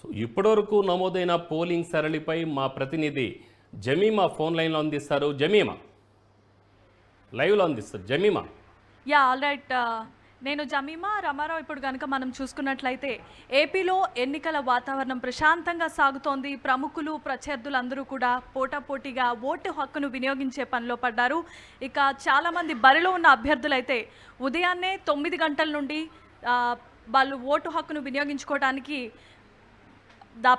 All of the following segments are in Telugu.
సో ఇప్పటివరకు నమోదైన పోలింగ్ సరళిపై మా ప్రతినిధి జమీమా ఫోన్ లైన్లో అందిస్తారు. జమీమా లైవ్లో అందిస్తారు. జమీమా. All right. నేను జమీమా రామారావు. ఇప్పుడు కనుక మనం చూసుకున్నట్లయితే ఏపీలో ఎన్నికల వాతావరణం ప్రశాంతంగా సాగుతోంది. ప్రముఖులు ప్రత్యర్థులందరూ కూడా పోటాపోటీగా ఓటు హక్కును వినియోగించే పనిలో పడ్డారు. ఇక చాలామంది బరిలో ఉన్న అభ్యర్థులైతే ఉదయాన్నే 9 గంటల నుండి వాళ్ళు ఓటు హక్కును వినియోగించుకోవడానికి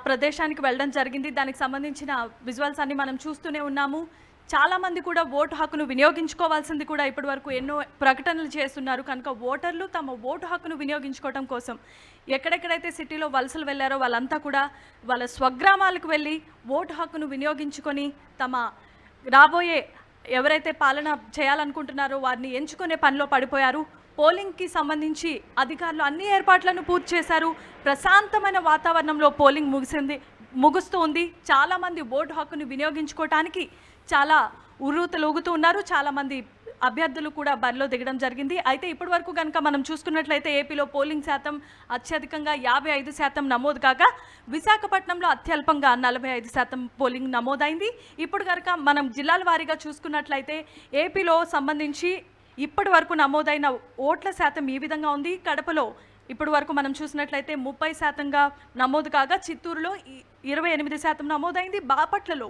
ప్రదేశానికి వెళ్ళడం జరిగింది. దానికి సంబంధించిన విజువల్స్ అన్ని మనం చూస్తూనే ఉన్నాము. చాలామంది కూడా ఓటు హక్కును వినియోగించుకోవాల్సింది కూడా ఇప్పటి వరకు ఎన్నో ప్రకటనలు చేస్తున్నారు. కనుక ఓటర్లు తమ ఓటు హక్కును వినియోగించుకోవడం కోసం ఎక్కడెక్కడైతే సిటీలో వలసలు వెళ్ళారో వాళ్ళంతా కూడా వాళ్ళ స్వగ్రామాలకు వెళ్ళి ఓటు హక్కును వినియోగించుకొని తమ రాబోయే ఎవరైతే పాలన చేయాలనుకుంటున్నారో వారిని ఎంచుకునే పనిలో పడిపోయారు. పోలింగ్కి సంబంధించి అధికారులు అన్ని ఏర్పాట్లను పూర్తి చేశారు. ప్రశాంతమైన వాతావరణంలో పోలింగ్ ముగుస్తూ ఉంది. చాలామంది ఓటు హక్కును వినియోగించుకోవటానికి చాలా ఉర్రూతలూగుతూ ఉన్నారు. చాలామంది అభ్యర్థులు కూడా బరిలో దిగడం జరిగింది. అయితే ఇప్పటి వరకు కనుక మనం చూసుకున్నట్లయితే ఏపీలో పోలింగ్ శాతం అత్యధికంగా 55% నమోదు కాగా విశాఖపట్నంలో అత్యల్పంగా 45% పోలింగ్ నమోదైంది. ఇప్పుడు కనుక మనం జిల్లాల వారీగా చూసుకున్నట్లయితే ఏపీలో సంబంధించి ఇప్పటి వరకు నమోదైన ఓట్ల శాతం ఈ విధంగా ఉంది. కడపలో ఇప్పటి వరకు మనం చూసినట్లయితే 30% నమోదు కాగా చిత్తూరులో 28% నమోదైంది. బాపట్లలో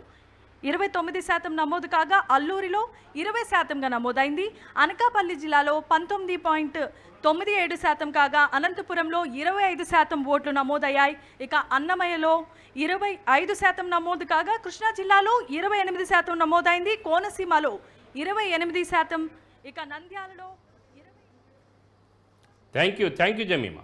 29% నమోదు కాగా అల్లూరిలో 20%గా నమోదైంది. అనకాపల్లి జిల్లాలో 19.97% కాగా అనంతపురంలో 25% ఓట్లు నమోదయ్యాయి. ఇక అన్నమయ్యలో 25% నమోదు కాగా కృష్ణా జిల్లాలో 28% నమోదైంది. కోనసీమలో 28%. ఇక నంద్యాలలో థ్యాంక్ యూ జమీమా.